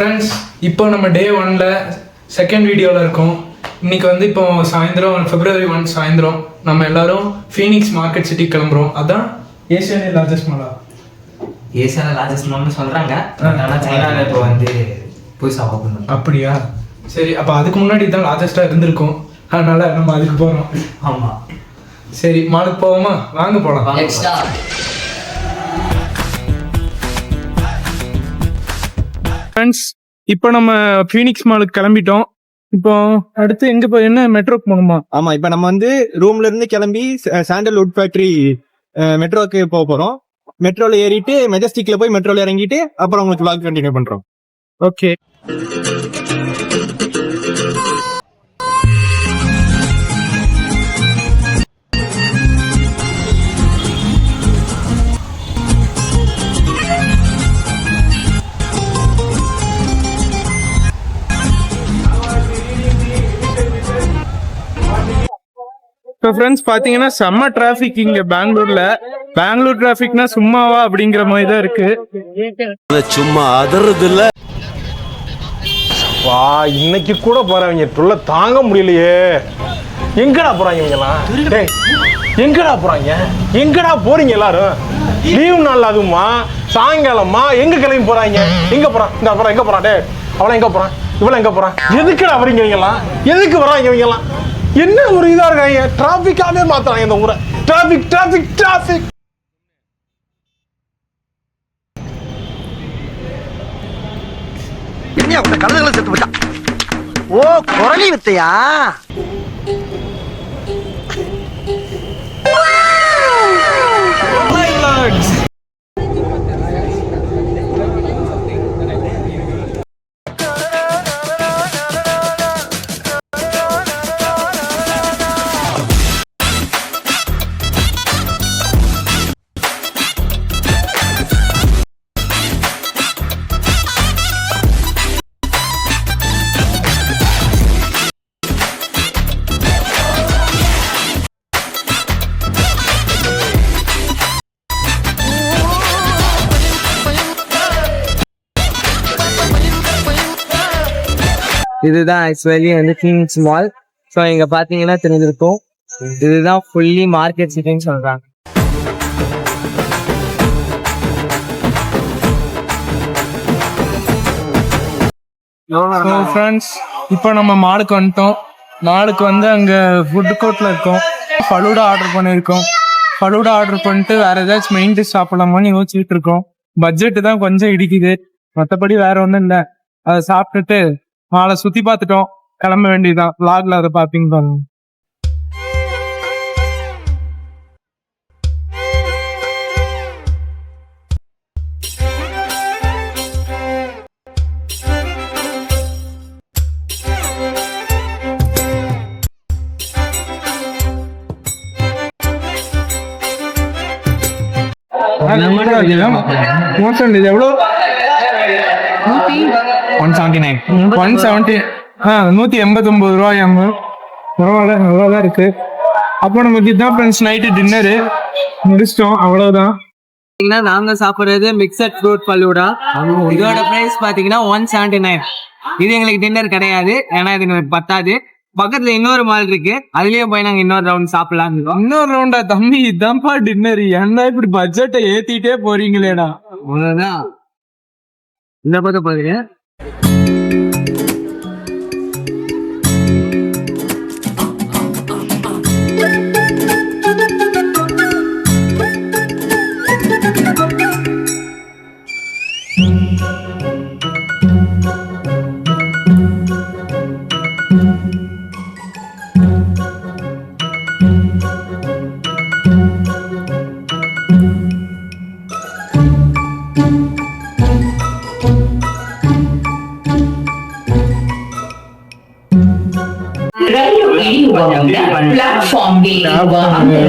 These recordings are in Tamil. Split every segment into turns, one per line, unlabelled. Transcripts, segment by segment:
ஃப்ரெண்ட்ஸ், இப்போ நம்ம டே 1ல செகண்ட் வீடியோவில் இருக்கோம். இன்னைக்கு வந்து இப்போ சாயந்தரம் February 1 சாயந்தரம் நம்ம எல்லாரும் ஃபீனிக்ஸ் மார்க்கெட் சிட்டி கிளம்புறோம். அதான் ஏசியாவிலே லார்ஜஸ்ட் மாலா.
ஏசியாவில் லார்ஜஸ்ட் மால்னு சொல்கிறாங்க, ஆனால் சைனாவில் இப்போ வந்து புதுசாக ஓப்பன் பண்ணி.
அப்படியா? சரி, அப்போ அதுக்கு முன்னாடி தான் லார்ஜஸ்ட்டாக இருந்திருக்கும், அதனால நம்ம அதுக்கு போகிறோம்.
ஆமாம்,
சரி மாலுக்கு போவோமா? வாங்க போகலாம். ஃப்ரெண்ட்ஸ், இப்போ நம்ம ஃபீனிக்ஸ் மாலுக்கு கிளம்பிட்டோம். இப்போ அடுத்து எங்க போய் என்ன மெட்ரோக்கு போகணுமா?
ஆமா, இப்ப நம்ம வந்து ரூம்ல இருந்து கிளம்பி சாண்டல்வுட் ஃபேக்டரி மெட்ரோக்கு போக போறோம். மெட்ரோல ஏறிட்டு மெஜஸ்டிக்ல போய் மெட்ரோல இறங்கிட்டு அப்புறம் உங்களுக்கு vlog கண்டினியூ பண்றோம்.
ஓகே. இப்போ ஃப்ரெண்ட்ஸ் பார்த்தீங்கன்னா செம்ம டிராஃபிக் இங்கே பெங்களூர் டிராஃபிக்னா சும்மாவா அப்படிங்கிற மாதிரி தான் இருக்கு.
சும்மா அதறது இல்ல.
வா, இன்னைக்கு கூட போறவங்க தொல்லை தாங்க முடியலையே. எங்கடா போறாங்க இவங்கலாம்? டேய், எங்கடா போறாங்க? எங்கடா போறீங்க எல்லாரும்? லீவு நாள் அதுவுமா சாயங்காலமா எங்க கிளம்பி போறாங்க? எங்க போறான்? இந்த அப்புறம் எங்க போறான்? டேய், அவளை எங்க போறான்? இவளை எங்க போறான்? எதுக்குடா வரீங்க இவங்கலாம்? எதுக்கு வராங்க இவங்கலாம்? என்ன ஒரு இதா இருக்காங்க, டிராபிக்காவே மாத்துறாங்க இந்த ஊரை. Traffic traffic traffic.
என்ன உங்க கழுதுகளை செத்து போச்சா? ஓ, குரலி வித்தையா?
இதுதான் ஆக்சுவலி வந்து ஃபீனிக்ஸ் மால். ஸோ இங்கே பார்த்தீங்கன்னா தெரிஞ்சிருக்கும், இதுதான் ஃபுல்லி மார்க்கெட் சிட்டின்னு சொல்கிறாங்க.
ஃப்ரெண்ட்ஸ், இப்போ நம்ம மாலுக்கு வந்துட்டோம். மாலுக்கு வந்து அங்கே ஃபுட் கோர்ட்டில் இருக்கோம். ஃபலூடா ஆர்டர் பண்ணியிருக்கோம். ஃபலூடா ஆர்டர் பண்ணிட்டு வேற ஏதாச்சும் மெயின் டிஷ் சாப்பிடலாமான்னு யோசிச்சுட்டு இருக்கோம். பட்ஜெட்டு தான் கொஞ்சம் இடிக்குது, மற்றபடி வேற ஒன்றும் இல்லை. அதை சாப்பிட்டுட்டு மாலை சுற்றி பார்த்துட்டோம், கிளம்ப வேண்டியதுதான். vlogல அதை பார்ப்பீங்க பாருங்க. எவ்வளோ? 179 ரூபாய். பரவாயில்ல, நல்லாதான் இருக்கு. அப்போ நமக்கு இதுதான் ஃப்ரெண்ட்ஸ் நைட்டு டின்னரு முடிச்சிட்டோம், அவ்வளவுதான்.
நாங்க சாப்பிடுறது மிக்சட் ஃப்ரூட் ஃபலூடா. இதோட பிரைஸ் பாத்தீங்கன்னா 179. இது எங்களுக்கு டின்னர் கிடையாது, ஏன்னா இது எங்களுக்கு பத்தாது. பக்கத்துல இன்னொரு மால் இருக்கு, அதுலயும் போய் நாங்க இன்னொரு ரவுண்ட் சாப்பிடலாம்.
இன்னொரு ரவுண்டா? தம்பி, இதான்ப்பா டின்னர். ஏன்னா இப்படி பட்ஜெட்டை ஏத்திட்டே போறீங்களேடா.
அவ்வளவுதான். இந்த பக்கம் பாருங்க.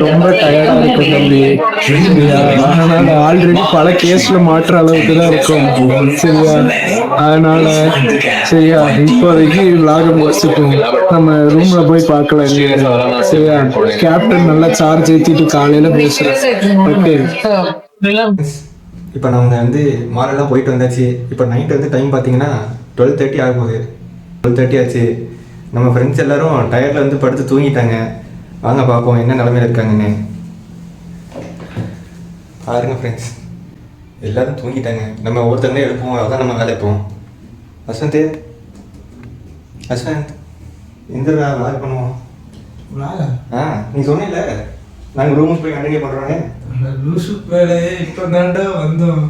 ரொம்ப டயர்டா இருக்கும் தம்பி. அதனால ஆல்ரெடி பல கேஸ்ல மாற்ற அளவுக்கு தான் இருக்கும். சரியா? அதனால சரியா, இப்போதைக்கு vlog முடிச்சுட்டோம். நம்ம ரூம்ல போய் பார்க்கலாம். சரியா? கேப்டன் நல்லா சார்ஜ் ஏற்றிட்டு காலையில பேசுறேன். ஓகே.
இப்போ நாங்கள் வந்து மாலெல்லாம் போயிட்டு வந்தாச்சு. இப்போ நைட் வந்து டைம் பார்த்தீங்கன்னா 12:30 ஆக போகுது. 12:30 ஆச்சு. நம்ம ஃப்ரெண்ட்ஸ் எல்லாரும் டயர்டில் வந்து படுத்து தூங்கிட்டாங்க. வாங்க பார்ப்போம் என்ன நிலமையில இருக்காங்கன்னு. பாருங்க ஃப்ரெண்ட்ஸ், எல்லாரும் தூங்கிட்டாங்க. நம்ம ஒருத்தங்களே எழுப்போம், அதான் நம்ம வேலை இருப்போம். அஸ்வந்த் எந்திரா வேலை பண்ணுவோம். நீ சொன்னில்ல நாங்கள் ரூமுக்கு போய் கண்டினியூ பண்ணுறோன்னு.
லூசு பேரு இப்போ தாண்டா வந்தோம்.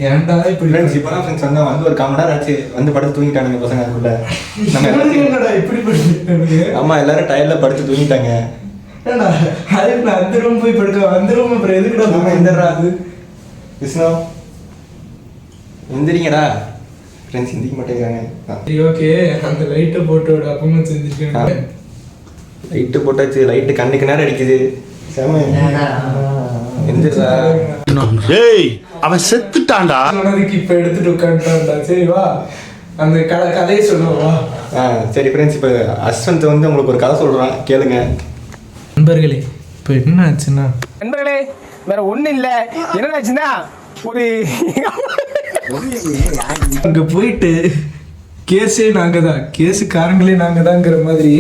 ஏன்டா இப்படி
ஃப்ரெண்ட்ஸ் இப்போ தான் ஃப்ரெண்ட்ஸ் வந்தால் வந்து ஒரு 1/4 மணி நேரம் ஆச்சு. வந்து படுத்து தூங்கிட்டானுங்க பசங்க. அதுக்குள்ள நம்ம எல்லாத்தையும்
இப்படி பண்ணிட்டு
ஆமாம் எல்லாரும் டயர்டில் படுத்து தூங்கிட்டாங்க.
அதுக்கு நான் அந்த ரூம் போய் படுக்க அந்த ரூம் அப்புறம் எதுக்குடா
நம்ம எந்திரா அது விஷ்ணு எந்திரிங்கடா. ஃப்ரெண்ட்ஸ் எந்திரிக்க மாட்டேங்கிறாங்க.
சரி ஓகே, அந்த லைட்டை போட்டு விட அப்பமா செஞ்சுருக்கேன்.
லைட்டு போட்டாச்சு. லைட்டு கண்ணுக்கு நேரம் அடிக்குது. செம எந்திரா.
ஏய் அவன் செத்துட்டான்டா.
சொன்னதுக்கு இப்போ எடுத்துட்டு உட்காந்துட்டான்டா. சரி வா அந்த கதையை சொல்லுவா.
சரி ஃப்ரெண்ட்ஸ், இப்போ அஸ்வந்த் வந்து உங்களுக்கு ஒரு கதை சொல்கிறான், கேளுங்க.
நண்பர்களே இப்போ என்ன ஆச்சுன்னா
நண்பர்களே வேற ஒண்ணு இல்ல, என்னடாச்சுன்னா ஒரு
அங்கே போயிட்டு கேஸே நாங்கள் தான், கேஸுக்காரங்களே நாங்கள் தான்ங்கிற மாதிரி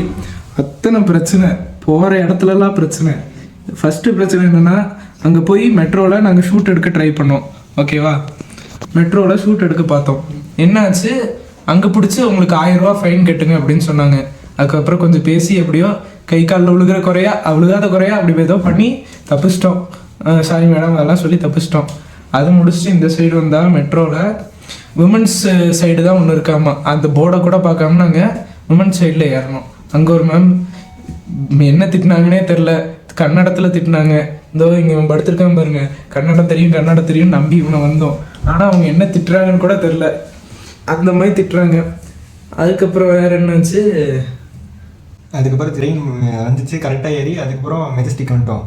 அத்தனை பிரச்சனை. போகிற இடத்துலலாம் பிரச்சனை. ஃபஸ்ட்டு பிரச்சனை என்னென்னா, அங்கே போய் மெட்ரோவில் நாங்கள் ஷூட் எடுக்க ட்ரை பண்ணோம். ஓகேவா, மெட்ரோவில் ஷூட் எடுக்க பார்த்தோம். என்னாச்சு, அங்கே பிடிச்சி உங்களுக்கு 1000 ரூபா ஃபைன் கட்டுங்க அப்படின்னு சொன்னாங்க. அதுக்கப்புறம் கொஞ்சம் பேசி எப்படியோ கை காலில் விழுகிற குறையா விழுகாத குறையா அப்படி ஏதோ பண்ணி தப்பிச்சிட்டோம். சாரி மேடம் அதெல்லாம் சொல்லி தப்பிச்சிட்டோம். அது முடிச்சுட்டு இந்த சைடு வந்தால் மெட்ரோவில் விமன்ஸ் சைடு தான் ஒன்று இருக்காமா. அந்த போர்டை கூட பார்க்காம நாங்கள் விமன்ஸ் சைடில் ஏறணும். அங்கே ஒரு மேம் என்ன திட்டினாங்கன்னே தெரில, கன்னடத்தில் திட்டினாங்க. இதோ இங்கே இவன் படுத்திருக்கான் பாருங்க, கன்னடம் தெரியும் நம்பி இவனை வந்தோம். ஆனால் அவங்க என்ன திட்டுறாங்கன்னு கூட தெரில, அந்த மாதிரி திட்டுறாங்க. அதுக்கப்புறம் வேறு என்னாச்சு,
அதுக்கப்புறம் ட்ரெயின் வந்துச்சு கரெக்டாக ஏறி. அதுக்கப்புறம் மெஜஸ்டிக் வந்துட்டோம்.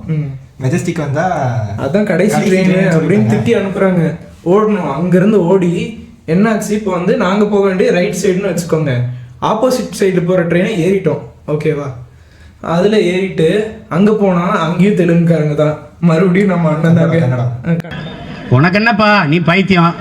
மெஜஸ்டிக் வந்தால்
அதான் கடைசி ட்ரெயின் அப்படின்னு திட்டி அனுப்புகிறாங்க. ஓடணும். அங்கேருந்து ஓடி என்னாச்சு, இப்போ வந்து நாங்கள் போக வேண்டிய ரைட் சைடுன்னு வச்சுக்கோங்க. ஆப்போசிட் சைடு போகிற ட்ரெயினை ஏறிட்டோம். ஓகேவா, அதில் ஏறிட்டு அங்கே போனால் அங்கேயும் தெலுங்குக்காரங்க தான். மறுபடியும் நம்ம அண்ணன் தாங்க.
உனக்கு என்னப்பா நீ பைத்தியம்,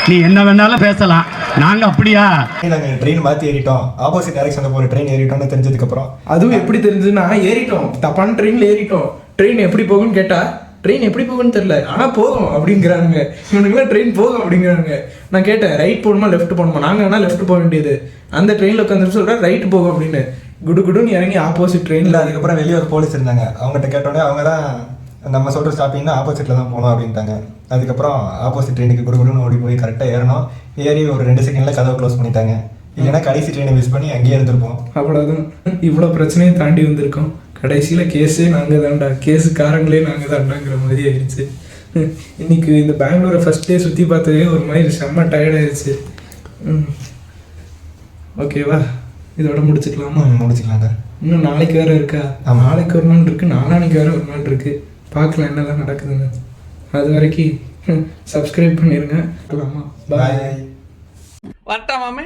நீ என்ன வேணாலும் பேசலாம், நாங்கள் அப்படியா?
நாங்கள் ட்ரெயின் மாற்றி ஏறிட்டோம். ஆப்போசிட் டைரக்ஷனில் போகிற ட்ரெயின் ஏறிட்டோம்னு தெரிஞ்சதுக்கப்புறம்,
அதுவும் எப்படி தெரிஞ்சதுன்னா, ஏறிட்டோம் தப்பான ட்ரெயினில் ஏறிட்டோம். ட்ரெயின் எப்படி போகும்னு கேட்டால் ட்ரெயின் எப்படி போகும்னு தெரில, ஆனால் போகும் அப்படிங்கிறானுங்க. இவனுக்குலாம் ட்ரெயின் போகும் அப்படிங்கிறானுங்க. நான் கேட்டேன் ரைட் போகணுமா லெஃப்ட் போகணுமா, நாங்கள் வேணால் லெஃப்ட் போக வேண்டியது. அந்த ட்ரெயினில் உட்காந்து சொல்கிறேன் ரைட் போகும் அப்படின்னு. குடுன்னு இறங்கி ஆப்போசிட் ட்ரெயினில்.
அதுக்கப்புறம் வெளியே ஒரு போலீஸ் இருந்தாங்க. அவங்ககிட்ட கேட்டோடனே அவங்க தான் நம்ம சொல்கிற ஸ்டாப்பிங்னா ஆப்போசிட்டில் தான் போகணும் அப்படின்ட்டாங்க. அதுக்கப்புறம் ஆப்போசிட் ட்ரெயினுக்கு குடுன்னு ஓடி போய் கரெக்டாக ஏறணும். ஏறி ஒரு 2 செகண்டில் கதவை க்ளோஸ் பண்ணிட்டாங்க. இல்லைன்னா கடைசி ட்ரெயினை மிஸ் பண்ணி அங்கேயே இருந்திருப்போம்.
அவ்வளோதான். இவ்வளோ பிரச்சனையை தாண்டி வந்திருக்கோம். கடைசியில் கேஸே நாங்கள் தான்டா, கேஸுக்காரங்களே நாங்கள் தாண்டாங்கிற மாதிரி ஆயிடுச்சு. இன்னைக்கு இந்த பெங்களூரை ஃபர்ஸ்ட் டே சுற்றி பார்த்ததே ஒரு மாதிரி செம்ம டயர்டாயிருச்சு. ஓகேவா, இதோட முடிச்சுக்கலாமா?
முடிச்சுக்கலாம்டா.
இன்னும் நாளைக்கு வேறு இருக்கா? நாளைக்கு ஒரு நாள் இருக்குது, நாளானிக்கு வேறு ஒரு நாள் இருக்குது. பார்க்கலாம் என்னதான் நடக்குதுன்னு. அது வரைக்கும் சப்ஸ்கிரைப் பண்ணிடுங்க. பாய்.
வரட்டா மாமே.